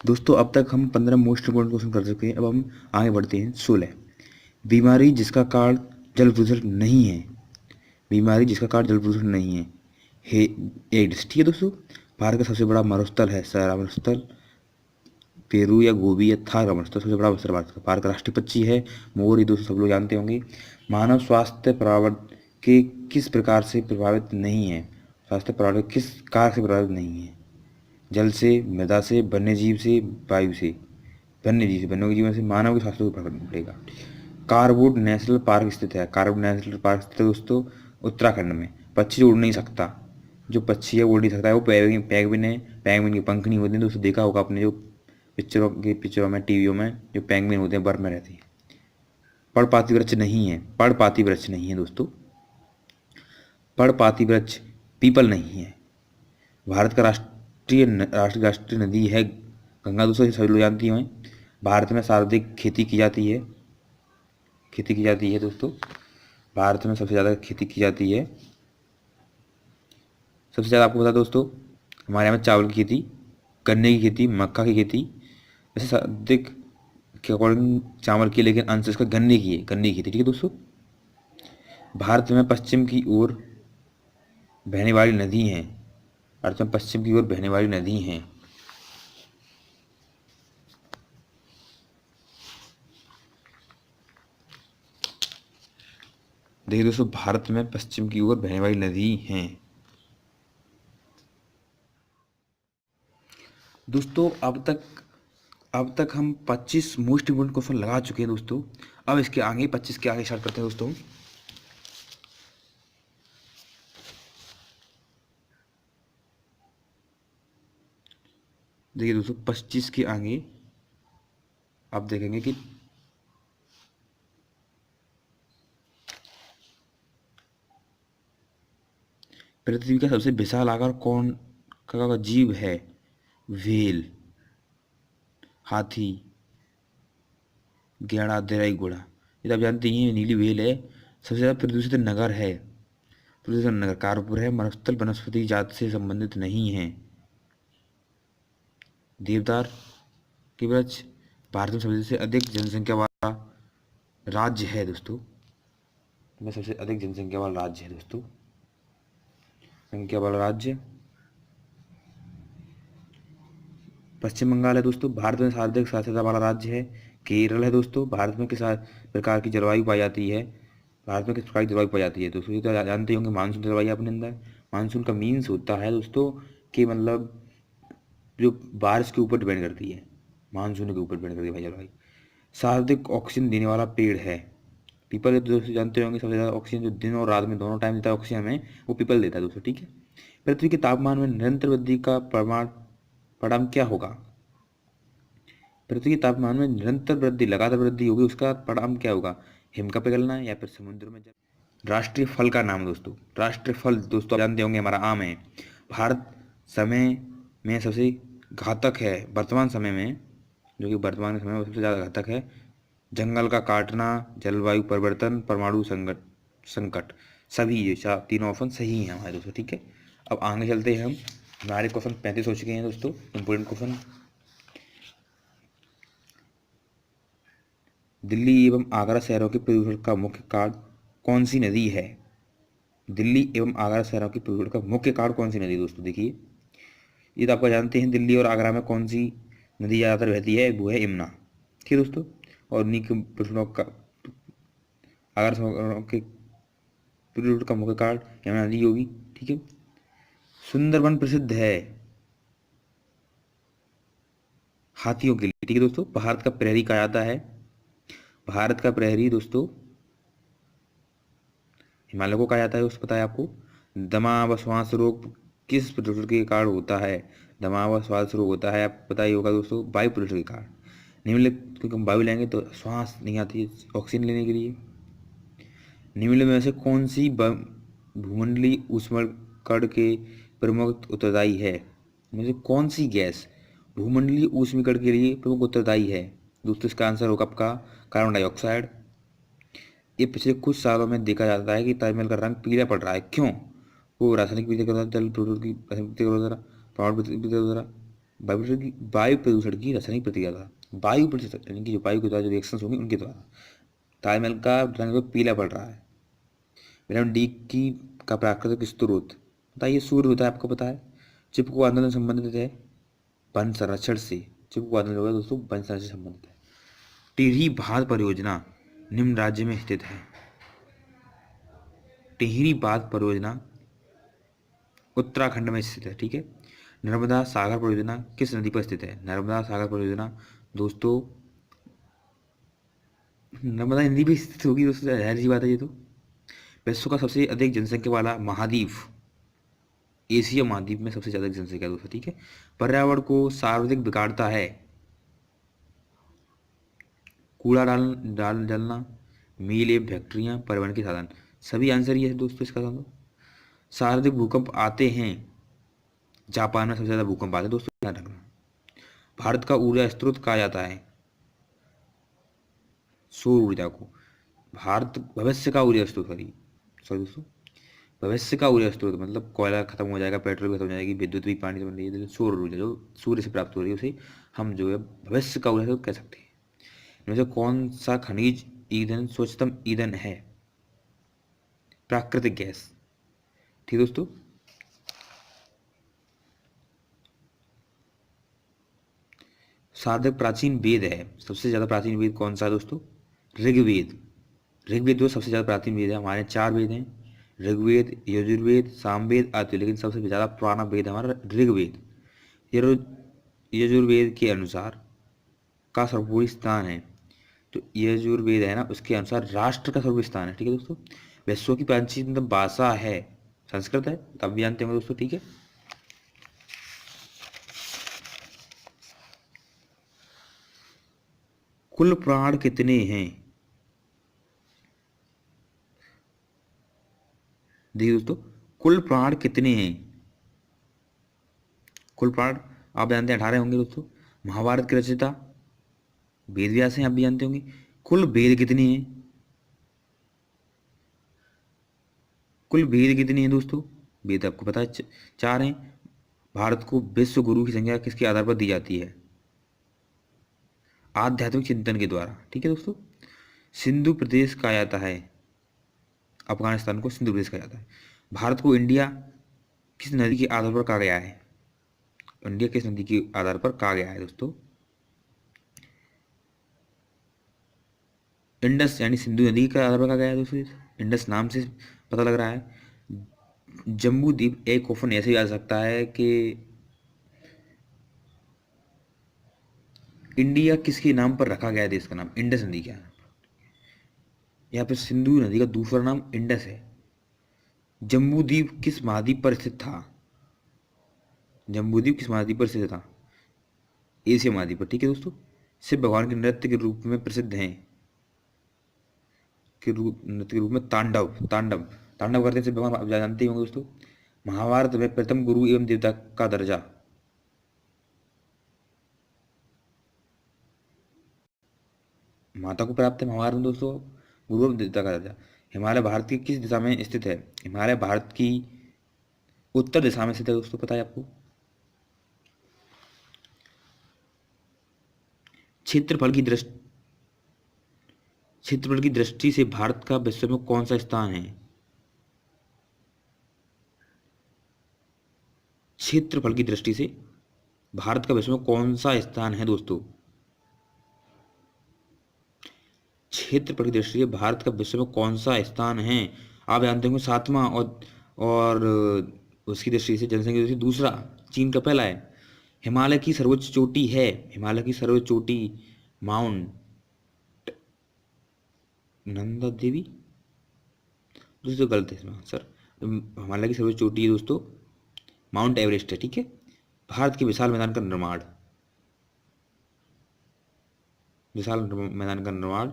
दोस्तों अब तक हम 15 मोस्ट इम्पोर्टेंट क्वेश्चन कर चुके हैं। अब हम आगे बढ़ते हैं 16। बीमारी जिसका कारण जल प्रदूषण नहीं है। बीमारी जिसका कारण जल प्रदूषण नहीं है एड्स। ठीक है दोस्तों। भारत का सबसे बड़ा मरुस्थल है सारा मरुस्थल पेरू या गोबी या थार का मरुस्थल सबसे बड़ा मरुस्थल भारत का राष्ट्रीय पक्षी है मोर। ये दोस्तों सब लोग जानते होंगे। मानव स्वास्थ्य पर्यावरण के किस प्रकार से प्रभावित नहीं है। स्वास्थ्य पर्यावरण किस कारक से प्रभावित नहीं है। जल से, मृदा से, वन्यजीव से, वायु से। वन्य जीवन से मानव के स्वास्थ्य को प्रभावित पड़ेगा। कारवुड नेशनल पार्क स्थित है। कारवुड नेशनल पार्क स्थित है दोस्तों उत्तराखंड में। पक्षी उड़ नहीं सकता। जो पक्षी है वो उड़ नहीं सकता है, वो पैंगविन है। पैंगविन के पंख नहीं होते हैं दोस्तों, देखा होगा आपने जो पिक्चरों में टीवियों में जो पैंगविन होते हैं बर्फ में रहते हैं। पर्णपाती वृक्ष नहीं है। पर्णपाती वृक्ष नहीं है दोस्तों। पर्णपाती वृक्ष पीपल नहीं है। भारत का राष्ट्रीय नदी है गंगा दोस्तों, ये सभी लोग जानती हैं। भारत में सर्वाधिक खेती की जाती है। दोस्तों भारत में सबसे ज़्यादा खेती की जाती है। सबसे ज़्यादा आपको पता है दोस्तों हमारे यहाँ में चावल की खेती, गन्ने की खेती, मक्का की खेती। वैसे सर्वाधिक के अकॉर्डिंग चावल की, लेकिन अंश इसका गन्ने की खेती। ठीक है दोस्तों। भारत में पश्चिम की ओर बहने वाली नदी हैं। भारत में पश्चिम की ओर बहने वाली नदी हैं। देखिए दोस्तों भारत में पश्चिम की ओर बहने वाली नदी हैं। दोस्तों अब तक हम 25 मोस्ट इम्पोर्टेंट क्वेश्चन लगा चुके हैं दोस्तों। अब इसके आगे 25 के आगे स्टार्ट करते हैं दोस्तों। देखिए दोस्तों 25 के आगे आप देखेंगे कि पृथ्वी का सबसे विशाल आकार कौन का जीव है। व्हेल, हाथी, गैंडा, दरियाई घोड़ा। ये तो आप जानते ही हैं नीली व्हेल है। सबसे ज़्यादा प्रदूषित नगर है कानपुर है। मरुस्थल वनस्पति जाति से संबंधित नहीं है। देवदार के वृक्ष। भारत में सबसे अधिक जनसंख्या वाला राज्य है दोस्तों। सबसे अधिक जनसंख्या वाला राज्य है दोस्तों। संख्या वाला राज्य पश्चिम बंगाल है दोस्तों। भारत में सर्वाधिक साक्षरता वाला राज्य है केरल है दोस्तों। भारत में किस प्रकार की जलवायु पाई जाती है। दोस्तों ये तो जानते होंगे मानसून जलवायु अपने अंदर। मानसून का मीन्स होता है दोस्तों कि मतलब जो बारिश के ऊपर डिपेंड करती है, मानसून के ऊपर डिपेंड करती है भाई जलवायु। सर्वाधिक ऑक्सीजन देने वाला पेड़ है पीपल। ये तो दोस्तों जानते होंगे सबसे ज़्यादा ऑक्सीजन जो दिन और रात में दोनों टाइम देता है ऑक्सीजन हमें, वो पीपल देता है दोस्तों। ठीक है। पृथ्वी के तापमान में निरंतर वृद्धि का परिणाम क्या होगा। पृथ्वी के तापमान में निरंतर वृद्धि, लगातार वृद्धि होगी, उसका परिणाम क्या होगा। हिम का पिघलना या फिर समुद्र में जल। राष्ट्रीय फल का नाम दोस्तों। राष्ट्रीय फल दोस्तों आप जानते होंगे हमारा आम है। भारत समय में सबसे घातक है वर्तमान समय में, जो कि वर्तमान समय में सबसे ज़्यादा घातक है। जंगल का काटना, जलवायु परिवर्तन, परमाणु संकट। सभी ये तीनों ऑप्शन सही हैं हमारे दोस्तों। ठीक है। अब आगे चलते हैं हम। हमारे क्वेश्चन 35 हो चुके हैं दोस्तों इम्पोर्टेंट क्वेश्चन। दिल्ली एवं आगरा शहरों के प्रदूषण का मुख्य कारण कौन सी नदी है। दिल्ली एवं आगरा शहरों के प्रदूषण का मुख्य कारण कौन सी नदी दोस्तों। देखिए ये तो आपको जानते हैं दिल्ली और आगरा में कौन सी नदी ज़्यादातर बहती है, वो है यमुना। ठीक है दोस्तों। और उन्हीं के प्रदूषणों का आगरा शहरों के प्रदूषण का मुख्य कारण यमुना नदी होगी। ठीक है। सुंदरबन प्रसिद्ध है हाथियों के लिए। ठीक है दोस्तों। भारत का प्रहरी कहा जाता है। भारत का प्रहरी दोस्तों हिमालय को कहा जाता है। उसको पता है आपको। दमा व श्वास रोग किस प्रदूषण के कारण होता है। दमा व श्वास रोग होता है आपको पता ही होगा दोस्तों वायु प्रदूषण के कारण। निम्नलिखित क्योंकि हम वायु लेंगे तो श्वास नहीं आती है ऑक्सीजन लेने के लिए। निम्नलिखित में से कौन सी भूमंडलीय ऊष्मकण के प्रमुख उत्तरदायी है। इनमें से कौन सी गैस भूमंडलीय ऊष्मीकरण के लिए प्रमुख उत्तरदायी है। दोस्तों इसका आंसर होगा आपका कार्बन डाइऑक्साइड। ये पिछले कुछ सालों में देखा जाता है कि ताजमहल का रंग पीला पड़ रहा है। क्यों। वो रासायनिक प्रतिक्रिया, जल प्रदूषण की रासायनिक प्रतिक्रिया वगैरह, परमाणु प्रतिक्रिया वगैरह। वायु प्रदूषण की रासायनिक प्रतिक्रिया था, वायु प्रदूषण यानी कि जो वायु के द्वारा जो रिएक्शंस होंगे उनके द्वारा। ताजमहल का रंग पीला पड़ रहा है। विटामिन डी की का प्राकृतिक स्रोत बताइए, सूर्य होता है, आपको पता है। चिपको आंदोलन संबंधित है वन संरक्षण से। चिपको आंदोलन होगा दोस्तों वन संरक्षण से संबंधित है। टिहरी बांध परियोजना निम्न राज्य में स्थित है। टिहरी बांध परियोजना उत्तराखंड में स्थित है, ठीक है। नर्मदा सागर परियोजना किस नदी पर स्थित है? नर्मदा सागर परियोजना दोस्तों नर्मदा नदी भी स्थित होगी दोस्तों, जाहिर सी बात है ये तो। विश्व का सबसे अधिक जनसंख्या वाला महाद्वीप, एशिया महाद्वीप में सबसे ज्यादा जनसंख्या दोस्तों, ठीक है। पर्यावरण को सर्वाधिक बिगाड़ता है कूड़ा डाल डाल डालना, मील एवं फैक्ट्रियां, परिवहन के साधन। सभी आंसर ये है दोस्तों इसका। सर्वाधिक भूकंप आते हैं जापान में, सबसे ज्यादा भूकंप आते हैं दोस्तों, ध्यान रखना। भारत का ऊर्जा स्रोत कहा जाता है सौर ऊर्जा को। भारत भविष्य का ऊर्जा स्रोत, सॉरी दोस्तों, भविष्य का ऊर्जा स्रोत मतलब कोयला खत्म हो जाएगा, पेट्रोल खत्म हो जाएगी, विद्युत भी पानी से बन रही है, सौर ऊर्जा जो सूर्य से प्राप्त हो रही है उसे हम जो है भविष्य का ऊर्जा स्रोत कह सकते हैं। इनमें से कौन सा खनिज ईंधन स्वच्छतम ईंधन है? प्राकृतिक गैस, ठीक दोस्तों। साधक प्राचीन वेद है, सबसे ज्यादा प्राचीन वेद कौन सा है दोस्तों? ऋग्वेद। ऋग्वेद जो सबसे ज्यादा प्राचीन वेद है। हमारे 4 वेद हैं, ऋग्वेद, यजुर्वेद, सामवेद, अथर्ववेद, लेकिन सबसे ज्यादा पुराना वेद हमारा ऋग्वेद। यजुर्वेद के अनुसार का सर्वोपरि स्थान है, तो यजुर्वेद है ना, उसके अनुसार राष्ट्र का सर्वोपरि स्थान है, ठीक है दोस्तों। विश्व की प्राचीन भाषा है संस्कृत है, तब भी जानते होंगे दोस्तों, ठीक है। कुल प्राण कितने हैं? देखिए दोस्तों, कुल प्राण कितने हैं? कुल प्राण आप जानते हैं 18 होंगे दोस्तों। महाभारत के रचयिता वेद व्यास हैं, आप भी जानते होंगे। कुल वेद कितने हैं? कुल वेद कितने हैं दोस्तों? वेद आपको पता है 4 हैं। भारत को विश्व गुरु की संख्या किसके आधार पर दी जाती है? आध्यात्मिक चिंतन के द्वारा, ठीक है दोस्तों। सिंधु प्रदेश कहा जाता है, अफगानिस्तान को सिंधु प्रदेश कहा जाता है। भारत को इंडिया किस नदी के आधार पर कहा गया है? इंडिया किस नदी के आधार पर कहा गया है दोस्तों? इंडस यानी सिंधु नदी का आधार पर कहा गया है दोस्तों। इंडस नाम से पता लग रहा है। जम्बू द्वीप एक क्वेश्चन ऐसे ही आ सकता है कि इंडिया किसके नाम पर रखा गया है? देश का नाम इंडस नदी का। यहाँ पे सिंधु नदी का दूसरा नाम इंडस है। जम्बू द्वीप किस महाद्वीप पर स्थित था? जम्बू द्वीप किस महाद्वीप पर स्थित था? एशिया महाद्वीप पर, ठीक है दोस्तों। शिव भगवान के नृत्य के रूप में प्रसिद्ध हैं, नृत्य के रूप में तांडव तांडव तांडव करते हैं शिव भगवान, आप जानते ही होंगे दोस्तों। महाभारत में प्रथम गुरु एवं देवता का दर्जा, माता को प्राप्त है महाभारत में दोस्तों गुरु एवं देवता का दर्जा। हिमालय भारत की किस दिशा में स्थित है? हिमालय भारत की उत्तर दिशा में स्थित है दोस्तों, पता है आपको। क्षेत्रफल की दृष्टि क्षेत्रफल की दृष्टि से भारत का विश्व में कौन सा स्थान है? क्षेत्रफल की दृष्टि से भारत का विश्व में कौन सा स्थान है दोस्तों? क्षेत्रफल की दृष्टि से भारत का विश्व में कौन सा स्थान है? आप जानते होंगे 7वां, और उसकी दृष्टि से जनसंख्या की दृष्टि से दूसरा, चीन का पहला है। हिमालय की सर्वोच्च चोटी है, हिमालय की सर्वोच्च चोटी माउंट नंदा देवी दोस्तों, गलत है इसमें आंसर। हिमालय की सर्वोच्च चोटी है दोस्तों माउंट एवरेस्ट है, ठीक है। भारत के विशाल मैदान का निर्माण, विशाल मैदान का निर्माण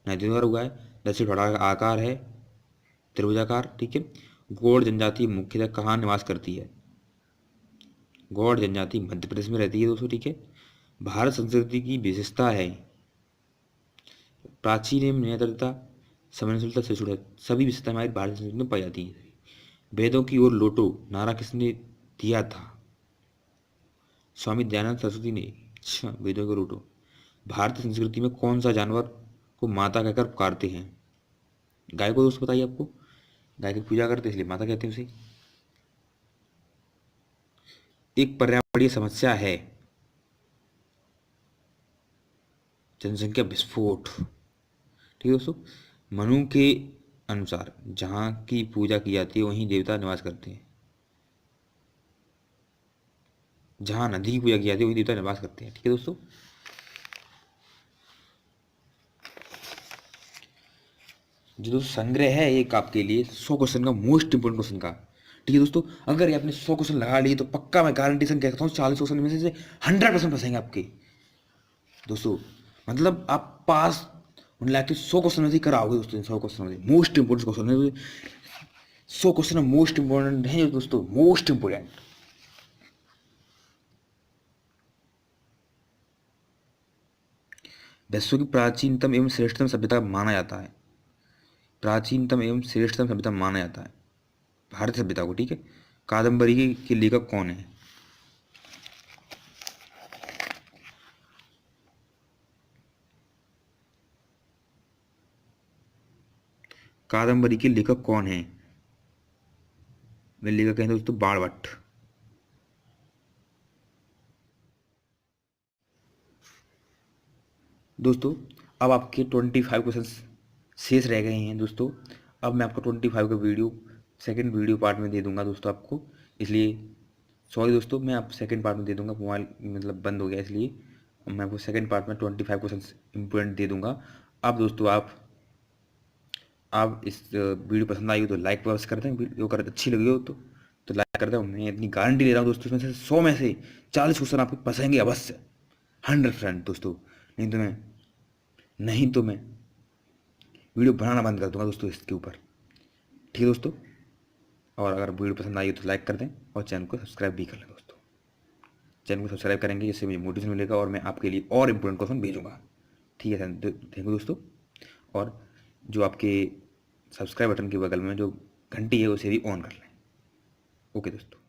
नदियों द्वारा हुआ है। दक्षिण पठार का आकार है त्रिभुजाकार, ठीक है। गौड़ जनजाति मुख्यतः कहाँ निवास करती है? गौड़ जनजाति मध्य प्रदेश में रहती है दोस्तों, ठीक है। भारत संस्कृति की विशेषता है प्राचीन एवं निरंतरता, संवेदनशीलता से जुड़ा, सभी विशेषता हमारी भारतीय संस्कृति में पाई जाती है। वेदों की ओर लौटो नारा किसने दिया था? स्वामी दयानंद सरस्वती ने। अच्छा, वेदों को रूठो। भारतीय संस्कृति में कौन सा जानवर को माता कहकर पुकारते हैं? गाय को दोस्तों बताइए आपको, गाय की पूजा करते हैं इसलिए माता कहते हैं उसे। एक पर्यावरणीय समस्या है जनसंख्या विस्फोट। ठीक है दोस्तों, मनु के अनुसार जहाँ की पूजा की जाती है वहीं देवता निवास करते हैं। जहाँ नदी की पूजा की जाती है वहीं देवता निवास करते हैं। ठीक है दोस्तों, जो दोस्तों संग्रह है एक आपके लिए 100 क्वेश्चन का, मोस्ट इंपोर्टेंट क्वेश्चन का। ठीक है दोस्तों, अगर ये आपने 100 क्वेश्चन लगा लिए तो पक्का मैं गारंटी से कहता हूँ 40 क्वेश्चन में से 100% फंसेंगे आपके दोस्तों। मतलब आप पास ला के 100 क्वेश्चन में से कराओगे दोस्तों। 100 क्वेश्चन में मोस्ट इंपोर्टेंट क्वेश्चन है, 100 क्वेश्चन मोस्ट इंपोर्टेंट है दोस्तों, मोस्ट इंपोर्टेंट। विश्व की प्राचीनतम एवं श्रेष्ठतम सभ्यता माना जाता है। प्राचीनतम एवं श्रेष्ठतम सभ्यता माना जाता है भारतीय सभ्यता को। ठीक है, कादम्बरी के लेखक कौन है? कादम्बरी के लेखक कौन है? वे लेखक हैं दोस्तों बाणभट्ट। दोस्तों अब आपके 25 क्वेश्चन शेष रह गए हैं दोस्तों। अब मैं आपको 25 का वीडियो सेकंड वीडियो पार्ट में दे दूंगा दोस्तों आपको, इसलिए सॉरी दोस्तों, मैं आप सेकंड पार्ट में दे दूंगा। मोबाइल मतलब बंद हो गया इसलिए मैं आपको सेकंड पार्ट में 25 क्वेश्चन इम्पोर्टेंट दे दूंगा। अब दोस्तों आप इस वीडियो पसंद आई हो तो लाइक बस कर दें, वीडियो कर अच्छी लगी हो तो लाइक कर दें। मैं इतनी गारंटी ले रहा हूँ दोस्तों, इसमें से 100 में से 40 क्वेश्चन आपको फंसेंगे अवश्य, 100% दोस्तों। नहीं तो मैं वीडियो बनाना बंद कर दूंगा दोस्तों इसके ऊपर। ठीक है दोस्तों, और अगर वीडियो पसंद आई हो तो लाइक कर दें और चैनल को सब्सक्राइब भी कर लें दोस्तों। चैनल को सब्सक्राइब करेंगे जिससे मुझे मोटिवेशन मिलेगा और मैं आपके लिए और इम्पोर्टेंट क्वेश्चन भेजूंगा। ठीक है, थैंक यू दोस्तों। और जो आपके सब्सक्राइब बटन के बगल में जो घंटी है उसे भी ऑन कर लें। ओके दोस्तों।